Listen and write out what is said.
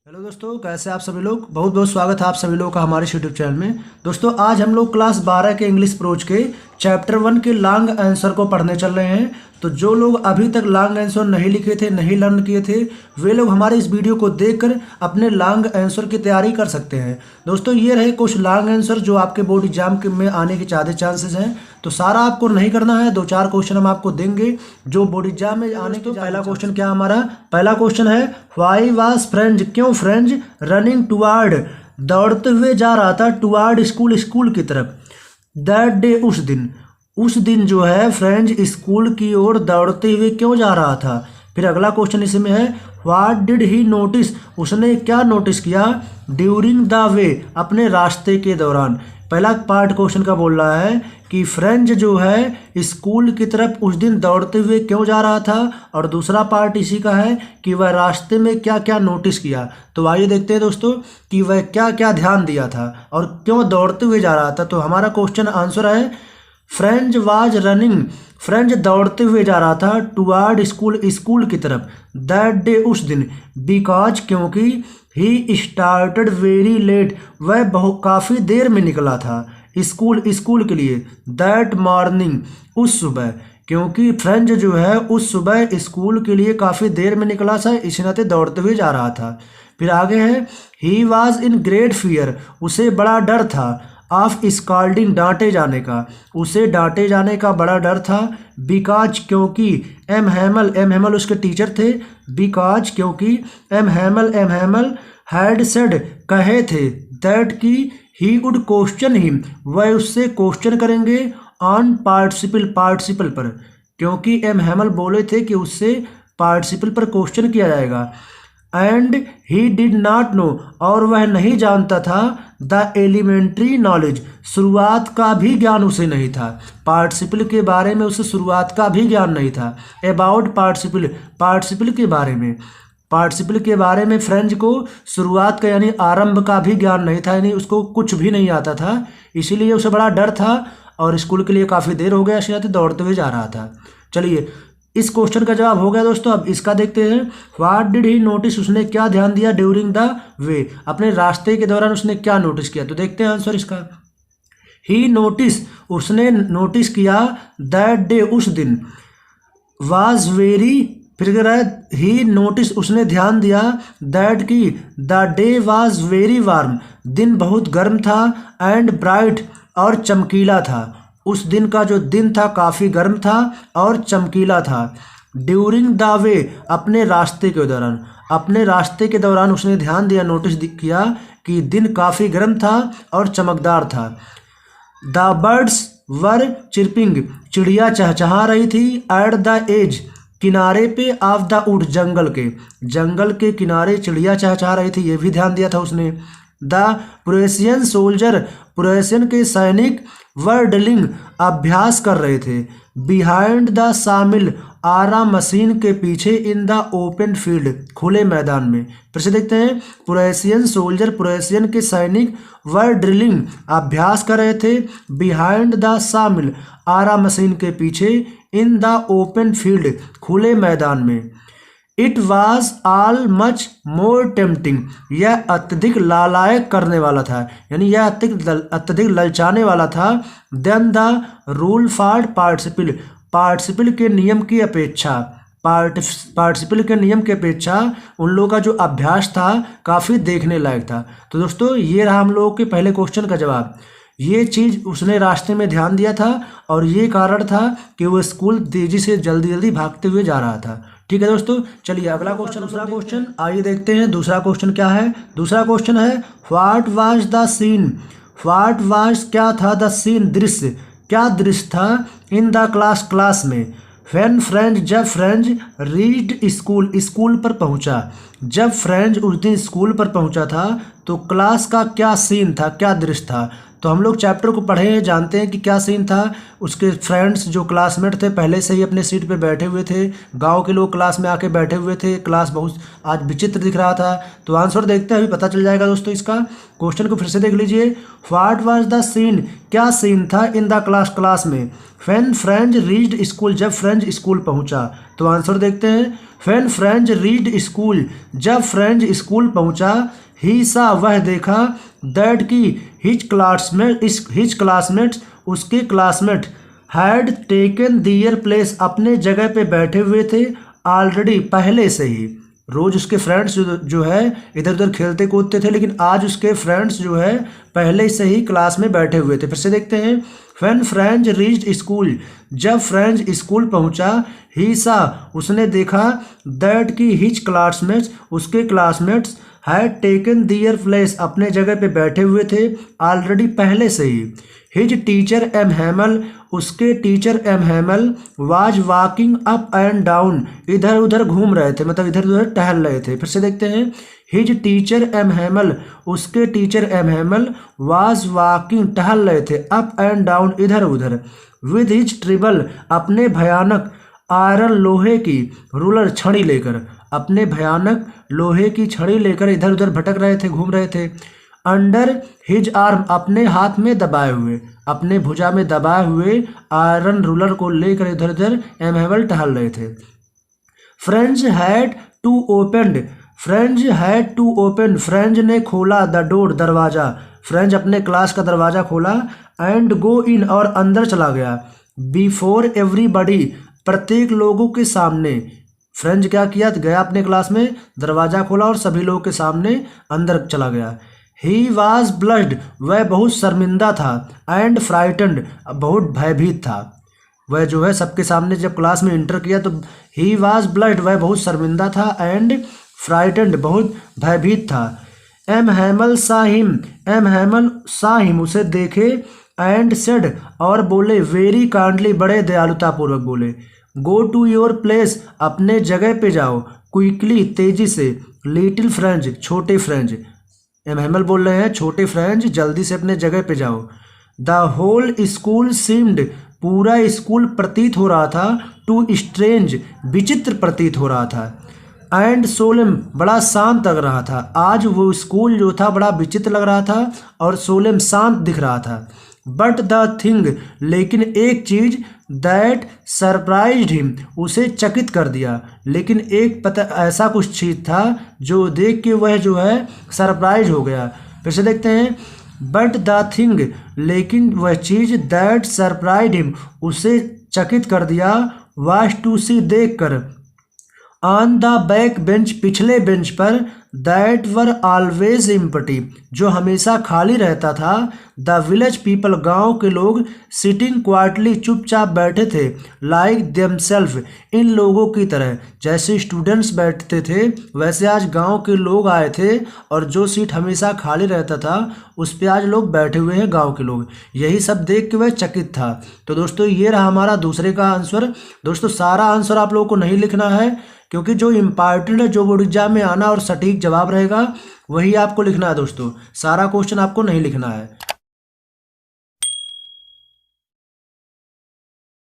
Hello दोस्तों, कैसे आप सभी लोग। बहुत बहुत स्वागत है आप सभी लोगों का हमारे यूट्यूब चैनल में। दोस्तों आज हम लोग क्लास 12 के इंग्लिश प्रोज के चैप्टर 1 के लॉन्ग आंसर को पढ़ने चल रहे हैं। तो जो लोग अभी तक लॉन्ग आंसर नहीं लिखे थे, नहीं लर्न किए थे, वे लोग हमारे इस वीडियो को देखकर अपने लॉन्ग आंसर की तैयारी कर सकते हैं। दोस्तों ये रहे कुछ लॉन्ग आंसर जो आपके बोर्ड एग्जाम में आने के ज़्यादा चांसेस हैं। तो सारा आपको नहीं करना है, 2-4 क्वेश्चन हम आपको देंगे जो बोर्ड एग्जाम में आने के। पहला क्वेश्चन क्या हमारा पहला क्वेश्चन है, व्हाई वाज फ्रेंच, क्यों फ्रेंच रनिंग टुवर्ड, दौड़ते हुए जा रहा था, टुवर्ड स्कूल, स्कूल की तरफ, दैट डे, उस दिन जो है फ्रेंच स्कूल की ओर दौड़ते हुए क्यों जा रहा था। फिर अगला क्वेश्चन इसमें है, व्हाट डिड ही नोटिस, उसने क्या नोटिस किया, ड्यूरिंग द वे, अपने रास्ते के दौरान। पहला पार्ट क्वेश्चन का बोल रहा है कि फ्रेंच जो है स्कूल की तरफ उस दिन दौड़ते हुए क्यों जा रहा था, और दूसरा पार्ट इसी का है कि वह रास्ते में क्या क्या नोटिस किया। तो आइए देखते हैं दोस्तों कि वह क्या क्या ध्यान दिया था और क्यों दौड़ते हुए जा रहा था। तो हमारा क्वेश्चन आंसर है, फ्रेंच वाज रनिंग, फ्रेंच दौड़ते हुए जा रहा था, टुवर्ड स्कूल, स्कूल की तरफ, दैट डे, उस दिन, बिकॉज, क्योंकि, ही स्टार्टेड वेरी लेट, वह काफ़ी देर में निकला था स्कूल के लिए, दैट मॉर्निंग, उस सुबह, क्योंकि फ्रेंच जो है उस सुबह स्कूल के लिए काफ़ी देर में निकला था, इसी नाते दौड़ते हुए जा रहा था। फिर आगे है, he was in great fear, उसे बड़ा डर था, ऑफ स्कॉल्डिंग, डांटे जाने का, उसे डांटे जाने का बड़ा डर था, बिकॉज, क्योंकि, एम हैमल उसके टीचर थे, बिकॉज, क्योंकि, एम हैमल हैड सेड, कहे थे, दैट की, ही वुड क्वेश्चन हिम, वह उससे क्वेश्चन करेंगे, ऑन पार्टिसिपल पर, क्योंकि एम हैमल बोले थे कि उससे पार्टिसिपल पर क्वेश्चन किया जाएगा। And he did not know, और वह नहीं जानता था, द एलिमेंट्री नॉलेज, शुरुआत का भी ज्ञान उसे नहीं था, पार्टिसिपल के बारे में उसे शुरुआत का भी ज्ञान नहीं था। अबाउट पार्टिसिपल के बारे में फ्रेंच को शुरुआत का यानी आरंभ का भी ज्ञान नहीं था, यानी उसको कुछ भी नहीं आता था, इसीलिए उसे बड़ा डर था और स्कूल के लिए काफ़ी देर हो गया, इसलिए दौड़ते हुए जा रहा था। चलिए इस क्वेश्चन का जवाब हो गया दोस्तों। अब इसका देखते हैं, व्हाट डिड ही नोटिस, उसने क्या ध्यान दिया, ड्यूरिंग द वे, अपने रास्ते के दौरान उसने क्या नोटिस किया। तो देखते हैं आंसर इसका। ही नोटिस, उसने नोटिस किया, दैट डे, उस दिन, वाज वेरी, फिर कह रहा है ही नोटिस, उसने ध्यान दिया, दैट की, the day was very warm, दिन बहुत गर्म था, एंड ब्राइट, और चमकीला था, उस दिन का जो दिन था काफ़ी गर्म था और चमकीला था। ड्यूरिंग द वे, अपने रास्ते के दौरान उसने ध्यान दिया, नोटिस किया कि दिन काफ़ी गर्म था और चमकदार था। द बर्ड्स वर चिरपिंग, चिड़िया चहचहा रही थी, एट द एज, किनारे पे, ऑफ द वुड, जंगल के किनारे चिड़िया चहचहा रही थी, ये भी ध्यान दिया था उसने। द प्रुसियन सोल्जर, प्रुसियन के सैनिक, वर ड्रिलिंग, अभ्यास कर रहे थे, बिहाइंड द सामिल, आरा मशीन के पीछे, इन द ओपन फील्ड, खुले मैदान में। फिर से देखते हैं, प्रुसियन सोल्जर, प्रुसियन के सैनिक, वर ड्रिलिंग, अभ्यास कर रहे थे, बिहाइंड द सामिल, आरा मशीन के पीछे, इन द ओपन फील्ड, खुले मैदान में। It was all much more tempting, यह अत्यधिक लालायक करने वाला था, यानी यह अत्यधिक ललचाने वाला था, then the rule for participle के नियम की अपेक्षा, पार्टिसिपल के नियम की अपेक्षा उन लोगों का जो अभ्यास था काफ़ी देखने लायक था। तो दोस्तों ये रहा हम लोगों के पहले क्वेश्चन का जवाब। ये चीज़ उसने रास्ते में ध्यान दिया था और ये कारण था कि वो स्कूल तेज़ी से जल्दी भागते हुए जा रहा था। ठीक है दोस्तों, चलिए अगला क्वेश्चन, दूसरा क्वेश्चन आइए देखते हैं। दूसरा क्वेश्चन क्या है, दूसरा क्वेश्चन है, what was the scene, what was, क्या था, द सीन, दृश्य, क्या दृश्य था, इन द क्लास में, व्हेन फ्रेंच, जब फ्रेंच रीच्ड स्कूल, स्कूल पर पहुंचा, जब फ्रेंच उस दिन स्कूल पर पहुंचा था तो क्लास का क्या सीन था, क्या दृश्य था। तो हम लोग चैप्टर को पढ़े हैं, जानते हैं कि क्या सीन था। उसके फ्रेंड्स जो क्लासमेट थे पहले से ही अपने सीट पे बैठे हुए थे, गांव के लोग क्लास में आके बैठे हुए थे, क्लास बहुत आज विचित्र दिख रहा था। तो आंसर देखते हैं, अभी पता चल जाएगा दोस्तों। इसका क्वेश्चन को फिर से देख लीजिए। व्हाट वाज द सीन, क्या सीन था इन द क्लास में। व्हेन फ्रेंच रीच्ड स्कूल, जब फ्रेंच स्कूल पहुंचा। तो आंसर देखते हैं। व्हेन फ्रेंच रीच्ड स्कूल, जब फ्रेंच स्कूल पहुंचा। ही सा, वह देखा। दैट की हिज क्लासमेट्स, उसके classmate had taken their place, अपने जगह पे बैठे हुए थे। ऑलरेडी, पहले से ही। रोज उसके फ्रेंड्स जो है इधर उधर खेलते कूदते थे, लेकिन आज उसके फ्रेंड्स जो है पहले से ही क्लास में बैठे हुए थे। फिर से देखते हैं। व्हेन फ्रेंच रीच्ड स्कूल, जब फ्रेंच स्कूल पहुंचा। ही सा, उसने देखा। दैट की हिज क्लासमेट्स, उसके classmates had taken their place, अपने जगह पे बैठे हुए थे। ऑलरेडी, पहले से ही। हिज टीचर एम हैमल, उसके teacher M Hamel was walking up and down, इधर उधर घूम रहे थे, मतलब इधर उधर टहल रहे थे। फिर से देखते हैं। हिज टीचर एम हैमल, उसके teacher M Hamel was walking, टहल रहे थे, अप एंड डाउन, इधर उधर। विद हिज ट्रिबल, अपने भयानक आयरन, लोहे की रूलर, छड़ी लेकर, अपने भयानक लोहे की छड़ी लेकर इधर उधर भटक रहे थे, घूम रहे थे। अंडर हिज आर्म, अपने हाथ में दबाए हुए, अपने भुजा में दबाए हुए आयरन रूलर को लेकर इधर उधर एम हैमल टहल रहे थे। French had to open, French had to open, French ने खोला। द डोर, दरवाजा, फ्रेंच अपने क्लास का दरवाजा खोला। एंड गो इन, और अंदर चला गया। बिफोर एवरीबडी, प्रत्येक लोगों के सामने। फ्रेंच क्या किया, गया अपने क्लास में, दरवाजा खोला और सभी लोगों के सामने अंदर चला गया। ही वॉज ब्लश्ड, वह बहुत शर्मिंदा था। एंड फ्राइटन्ड, बहुत भयभीत था। वह जो है सबके सामने जब क्लास में इंटर किया तो ही वॉज ब्लश्ड, वह बहुत शर्मिंदा था। एंड फ्राइटन्ड, बहुत भयभीत था। एम हैमल सा हिम, एम हैमल सा हिम, उसे देखे। एंड सेड, और बोले। वेरी काइंडली, बड़े दयालुतापूर्वक बोले। गो टू योर प्लेस, अपने जगह पे जाओ। क्विकली, तेजी से। लिटिल फ्रेंच, छोटे फ्रेंच, एम हैमल बोल रहे हैं छोटे फ्रेंच, जल्दी से अपने जगह पे जाओ। द होल स्कूल सीम्ड, पूरा स्कूल प्रतीत हो रहा था। टू स्ट्रेंज, विचित्र प्रतीत हो रहा था। एंड सोलेम, बड़ा शांत लग रहा था। आज वो स्कूल जो था बड़ा विचित्र लग रहा था और सोलेम, शांत दिख रहा था। बट द थिंग, लेकिन एक चीज। दैट सरप्राइज्ड हिम, उसे चकित कर दिया। लेकिन एक पता ऐसा कुछ चीज था जो देख के वह जो है सरप्राइज हो गया। फिर से देखते हैं। बट द थिंग, लेकिन वह चीज। दैट सरप्राइज्ड हिम, उसे चकित कर दिया। वाज टू सी, देख कर। ऑन द बैक बेंच, पिछले बेंच पर। दैट वर ऑलवेज एम्प्टी, जो हमेशा खाली रहता था। द विलेज पीपल, गांव के लोग। सिटिंग क्वाइटली, चुपचाप बैठे थे। लाइक देमसेल्फ, इन लोगों की तरह, जैसे स्टूडेंट्स बैठते थे वैसे आज गांव के लोग आए थे और जो सीट हमेशा खाली रहता था उस पे आज लोग बैठे हुए हैं, गांव के लोग। यही सब देख के वह चकित था। तो दोस्तों ये रहा हमारा दूसरे का आंसर। दोस्तों सारा आंसर आप लोगों को नहीं लिखना है, क्योंकि जो इम्पॉर्टेंट है, जो बोर्ड एग्जाम में आना और सटीक जवाब रहेगा वही आपको लिखना है। दोस्तों सारा क्वेश्चन आपको नहीं लिखना है।